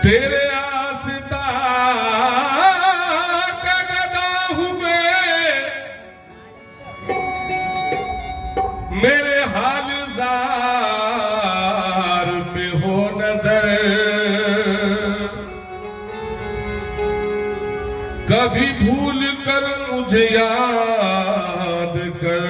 तेरे आस्था का गदा हूं मैं, मेरे हालदार पे हो नजर, कभी भूल कर मुझे याद कर,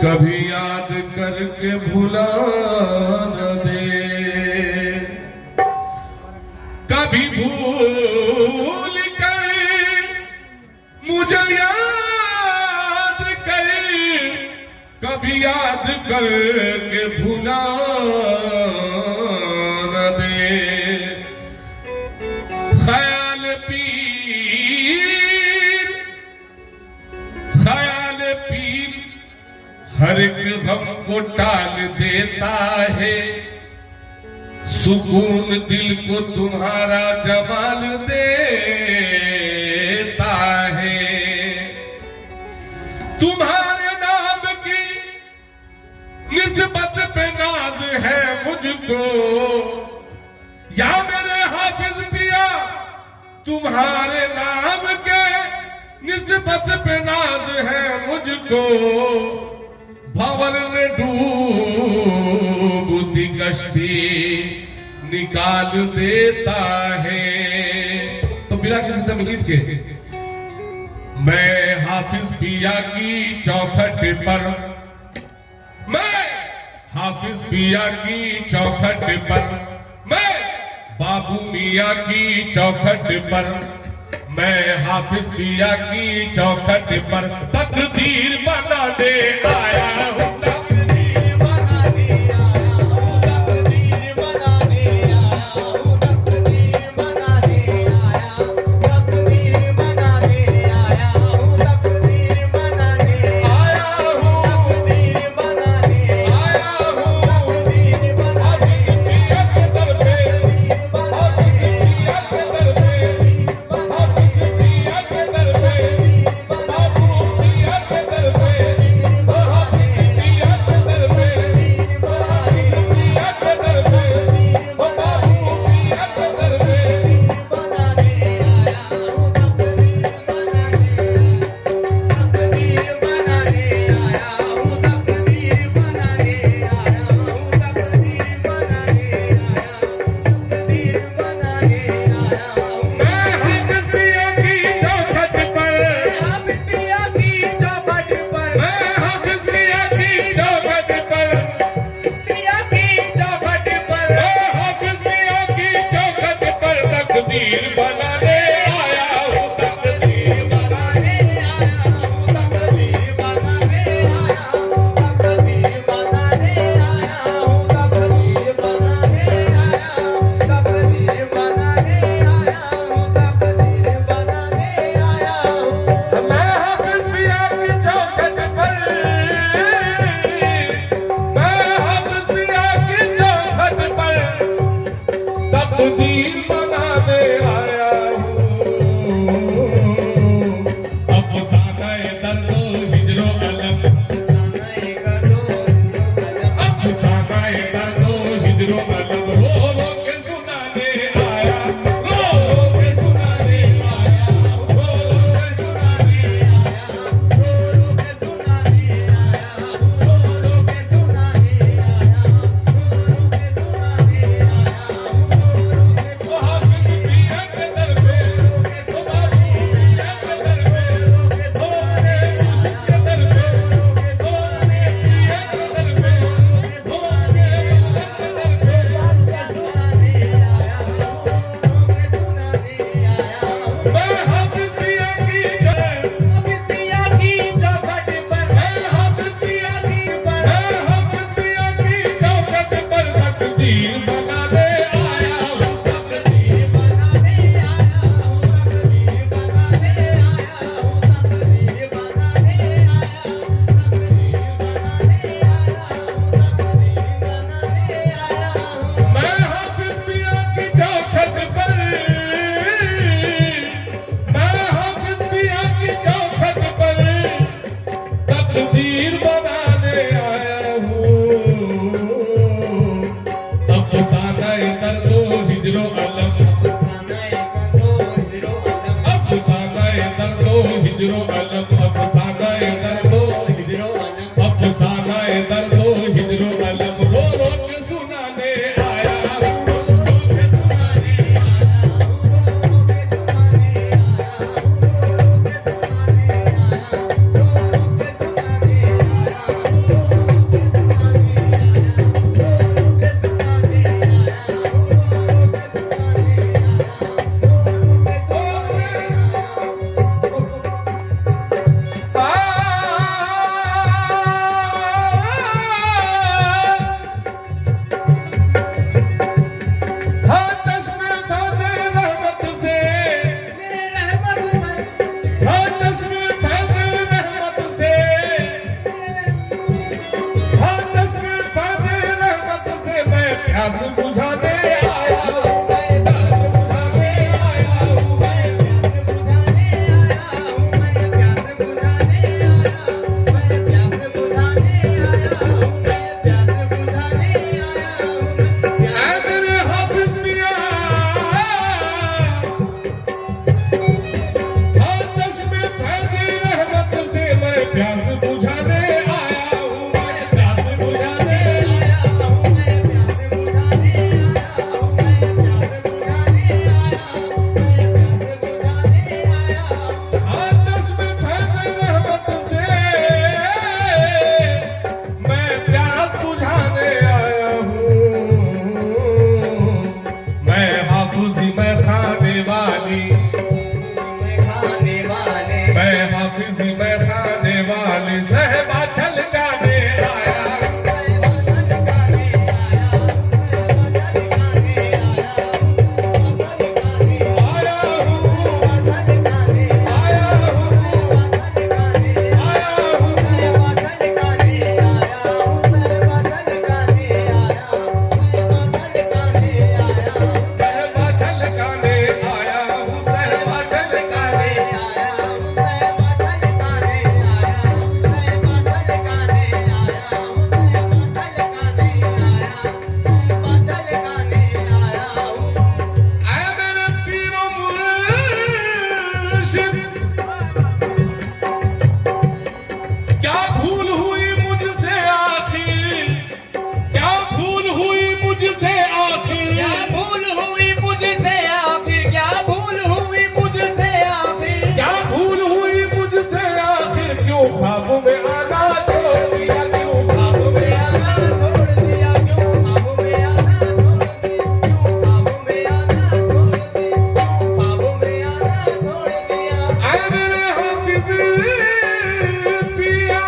कभी याद करके भुला न दे, कभी भूल कर मुझे याद कर, कभी याद करके भुला न दे। ख्याल पीर, ख्याल पीर हर एक गम को टाल देता है, सुकून दिल को तुम्हारा जमाल देता है। तुम्हारे नाम की निस्बत पे नाज है मुझको, या मेरे हाफिज पिया तुम्हारे नाम के निस्बत पे नाज है मुझको। भंवर ने डूबती कश्ती निकाल देता है। तो बिना किसी तमहीद के मैं हाफिज पिया की चौखट पर, मैं हाफिज पिया की चौखट पर, मैं बाबू मियां की चौखट पर, मैं हाफिज पिया की चौखट पर तकदीर बनाने आया हूँ। प्यास बुझाने आया हूँ, मैं प्यास बुझाने आया हूँ, मैं प्यास बुझाने आया हूँ, मैं प्यास बुझाने आया हूँ, मैं प्यास बुझाने आया हूँ, मैं प्यास बुझाने आया हूँ। ऐ मेरे हाफिज मियां, हाँ चश्मे फैज़े रहमत से मैं प्यास बुझाने आया हूँ, मैं प्यास बुझाने आया हूँ, मैं प्यास बुझाने आया हूँ, मैं प्यास बुझाने आया हूँ, मैं प्यास बुझाने आया हूँ। हाँ चश्मे फैज़े रहमत से मैं प्यास बुझाने आया हूँ। मैं हाफिज़ी मैं खाने वाली, मैं हाफिज़ी मैं खाने वाली सहबा छलकाने आया हूँ, सहबा छलकाने आया हूँ, सहबा छलकाने आया हूँ, सहबा छलकाने आया हूँ, सहबा छलकाने आया हूँ, सहबा छलकाने आया हूँ, सहबा छलकाने आया हूँ, सहबा छलकाने आया हूँ, सहबा छलकाने आया हूँ, सहबा छलकाने आया क्या भूल हुई मुझसे आखिर, क्या भूल हुई मुझसे आखिर, क्या भूल हुई मुझसे आखिर, क्या भूल हुई मुझसे आखिर, क्या भूल हुई मुझसे आखिर, क्यों ख्वाब में आना छोड़ दिया, क्यों ख्वाब में आना छोड़ दिया, क्यों ख्वाब में आना छोड़ दिया, क्यों ख्वाब में आना छोड़ दिया, क्यों ख्वाब में आना छोड़ दिया। ऐ मेरे हाफिज़ पिया,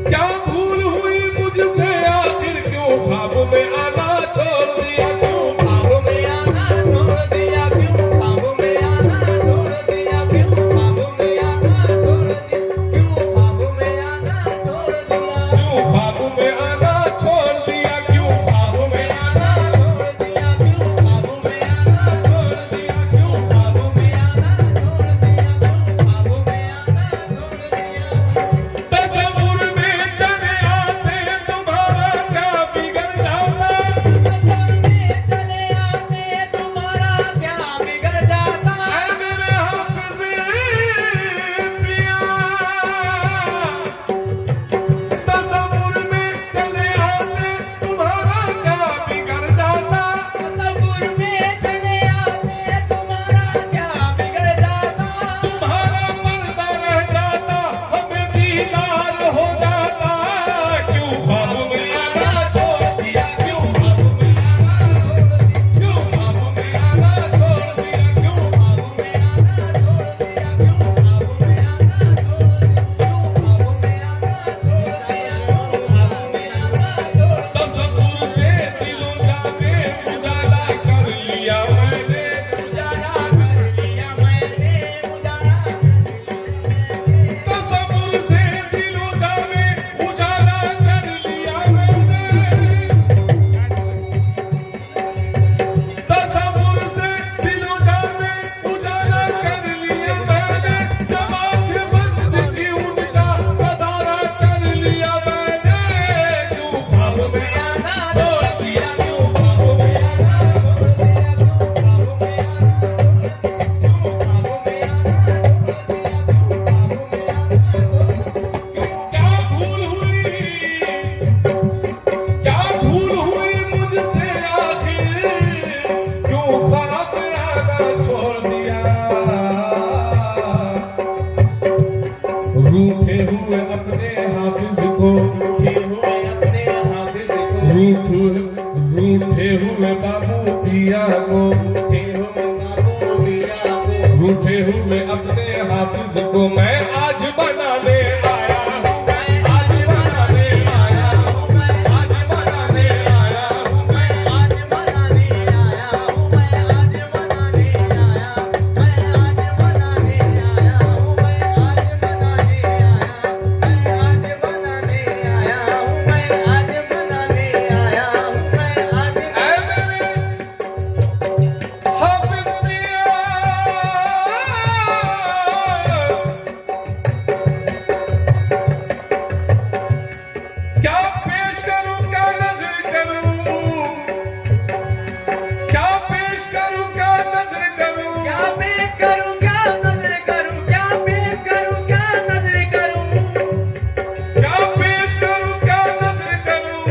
क्या भूल हुई मुझसे आखिर, क्यों ख्वाब में आना छोड़ दिया, क्यों ख्वाब में आना छोड़ दिया, क्यों ख्वाब में आना छोड़ दिया, क्यों ख्वाब में आना छोड़ दिया, क्यों ख्वाब में आना छोड़ दिया, क्यों ख्वाब में आना छोड़ दिया, क्यों ख्वाब में आना छोड़ दिया, क्यों ख्वाब में आना छोड़ दिया, क्यों ख्वाब में आना छोड़ दिया, क्यों ख्वाब में आना छोड़ दिया। तसव्वुर में चले आते तुम्हारा क्या बिगड़ जाता, तसव्वुर में चले आते तुम्हारा क्या बिगड़ जाता। ऐ मेरे हाफिज़ पिया, तसव्वुर में चले आते तुम्हारा क्या बिगड़ जाता, तसव्वुर में चले आते तुम्हारा क्या बिगड़ जाता। तुम्हारा पर्दा रह जाता हमें दीदार हो जाता, क्यों ख्वाब में आना छोड़ दिया, क्यों ख्वाब में आना छोड़ दिया, क्यों ख्वाब में आना छोड़ दिया, क्यों ख्वाब में आना छोड़ दिया, क्यों ख्वाब में आना छोड़ दिया, क्यों ख्वाब में आना छोड़ दिया, क्यों ख्वाब में आना छोड़। तसव्वुर से दिलो जाने उजाला कर लिया मैंने, उजाला कर लिया मैंने, उजाला कर लिया। तसव्वुर से दिलो जाने उजाला कर लिया मैंने, तसव्वुर से दिलो जाने उजाला कर लिया मैंने, जमात बंद की उनका नजारा कर लिया मैंने, क्यों ख्वाब में आना छोड़ दिया, क्यों ख्वाब में आना छोड़ दिया, क्यों ख्वाब में आना छोड़ दिया, क्यों ख्वाब में आना छोड़ दिया, क्यों ख्वाब में आना छोड़ दिया। क्या भूल हुई, क्या भूल हुई मुझसे आखिर, क्यों ख्वाब में आना छोड़ दिया। रूठे हुए अपने हाफिज़ को, रूठे हुए अपने हाफिज़ को, रूठे हुए बाबू पिया को, रूठे हुए बाबू पिया को, रूठे हुए अपने हाफिज़ को मैं आज बनाने आया हूँ, मैं आज बनाने आया हूँ, मैं आज बनाने आया हूँ, मैं आज बनाने आया हूँ, मैं आज बनाने आया हूँ, मैं आज बनाने आया हूँ, मैं आज बनाने आया हूँ, मैं आज बनाने आया हूँ, मैं आज बनाने पेश करूं क्या नजर करूं, क्या पेश करूं क्या नजर करूं, क्या पेश करूं क्या नजर करूं, क्या पेश करूं क्या नजर करूं, क्या पेश करूं क्या नजर करूं,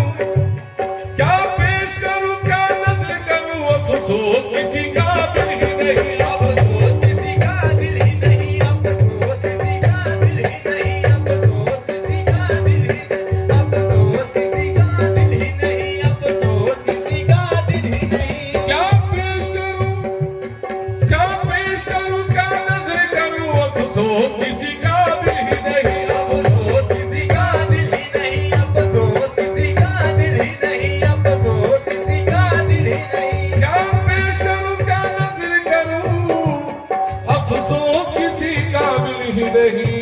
क्या पेश करूं क्या नजर करूं। अफसोस किसी का दिल ही नहीं, अफसोस किसी का दिल ही नहीं, अफसोस किसी का दिल ही नहीं, अफसोस किसी का दिल ही नहीं, अफसोस किसी का दिल ही नहीं, अफसोस किसी का दिल ही नहीं। क्या पेश करूं क्या पेश करूं क्या नजर करूं। अफसोस किसी का दिल ही नहीं, अफसोस किसी का दिल ही नहीं, अफसोस किसी का दिल ही नहीं, अफसोस किसी का दिल ही नहीं। क्या पेश करूं क्या नजर करूं। अफसोस किसी काबिल ही नहीं।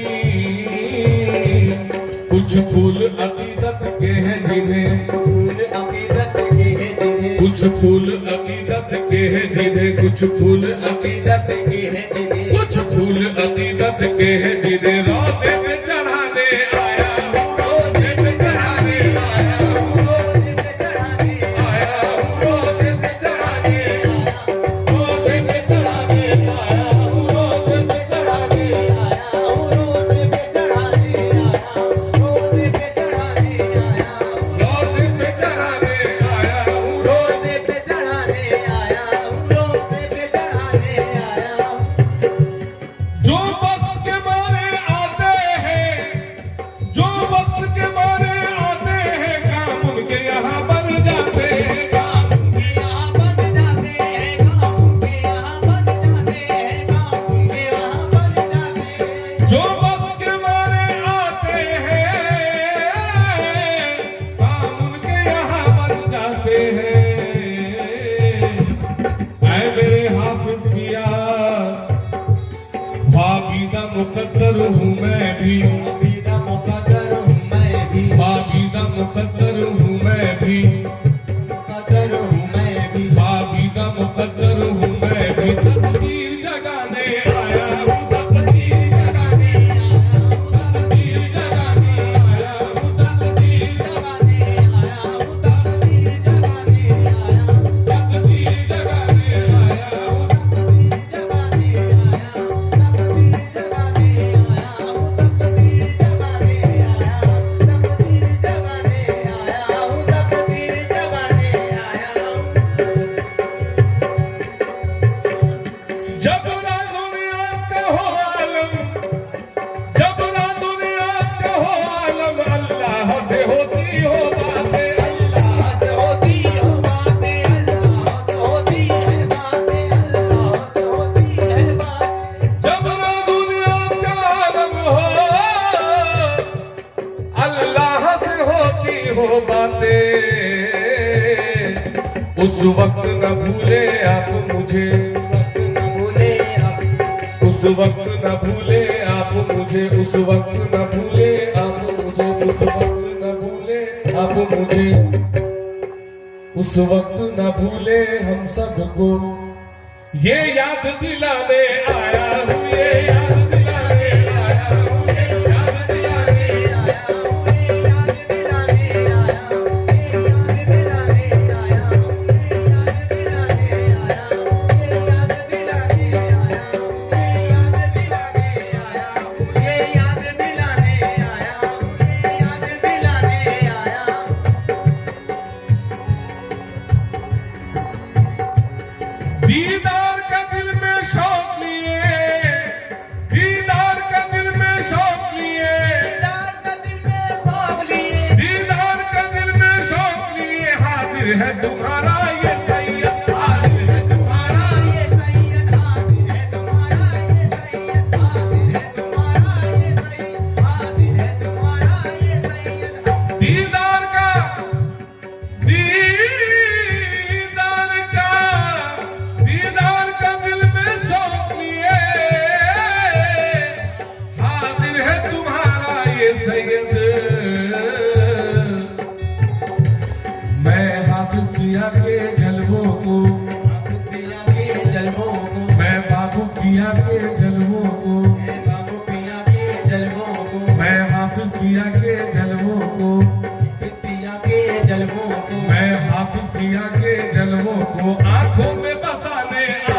कुछ फूल अकीदत के हैं जिन्हें, फूल अकीदत के हैं जिन्हें, कुछ फूल अकीदत के हैं जिन्हें, कुछ फूल अकीदत के हैं जिन्हें, कुछ फूल अकीदत के हैं जिन्हें रोज़े पे चढ़ाने आया हूँ, रोज़े पे चढ़ाने आया हूँ, रोज़े पे चढ़ाने आया हूँ, रोज़े पे चढ़ाने आया हूँ, रोज़े पे चढ़ाने आया हूँ, रोज़े पे चढ़ाने आया हूँ, रोज़े पे चढ़ाने आया हूँ, रोज़े पे चढ़ाने आया हूँ, रोज़े पे चढ़ाने आया हूँ, रोज़े पे चढ़ाने आया हूँ, रोज़े पे चढ़ाने आया हूँ। जो वक्त के मारे आते हैं, जो वक्त के मारे आते हैं, काम उनके यहाँ बन जाते हैं, काम उनके यहाँ बन जाते हैं, काम उनके यहाँ बन जाते हैं, काम उनके यहाँ बन जाते हैं। जो वक्त के मारे आते हैं, काम उनके यहाँ बन जाते हैं। ऐ मेरे हाफिज पिया, ख्वाबीदा मुकद्दर हूँ मैं भी, अबीदा मुकद्दर हूँ मैं भी, ख्वाबीदा मुकद्दर हूँ मैं भी, मुकद्दर हूँ मैं भी, ख्वाबीदा मुकद्दर हूँ मैं भी। तकदीर जगाने आया हूँ, तकदीर जगाने आया हूँ, तकदीर जगाने आया हूँ, तकदीर जगाने आया हूँ, तकदीर जगाने आया हूँ, तकदीर जगाने आया हूँ। तकदीर जगाने आया हूँ, तकदीर जगाने आया हूँ, तकदीर जगाने आया हूँ, तकदीर जगाने आया हूँ, तकदीर जगाने आया हूँ। जब राज़ों में आपका हो आलम, जब राज़ों में आपका हो आलम, अल्लाह से होती हो बातें, अल्लाह से होती हो बातें, अल्लाह से होती है बातें, अल्लाह से होती है बातें। जब राज़ों में आपका आलम हो, अल्लाह से होती हो बातें, उस वक्त न भूले आप मुझे, वक्त न भूले आप, उस वक्त न भूले आप मुझे, उस वक्त न भूले आप मुझे, उस वक्त न भूले आप मुझे, उस वक्त न भूले हम सबको। ये याद दिलाने आया हूँ, ये याद दिलाने आया हूँ, ये याद दिलाने आया हूँ, ये याद दिलाने आया हूँ, ये याद दिलाने आया हूँ, ये याद दिलाने आया हूँ, ये याद दिलाने आया हूँ, ये याद दिलाने आया हूँ, ये याद दिलाने आया हूँ, ये याद दिलाने आया हूँ। दीदार का दिल में शौक लिए, दीदार का दिल में शौक लिए, दीदार का दिल में ख्वाब लिए, दीदार का दिल में शौक लिए, हाजिर है तुम्हारा ये सैयद, हाजिर है तुम्हारा ये सैयद हाजिर है तुम्हारा, ये सैयद हाजिर है तुम्हारा, ये सैयद हाजिर है तुम्हारा, ये सैयद। दीदार का, दीदार का दिल में शौक लिए, हाजिर है तुम्हारा ये सैयद। मैं हाफिज पिया के जलवों को, हाफिज पिया के जलवों को, मैं बाबू पिया के जलवों को, मैं बाबू पिया के जलवों को, मैं हाफिज पिया के जलवों को हाफिज पिया के जलवों को, मैं हाफिज पिया के जलवों को आंखों में बसाने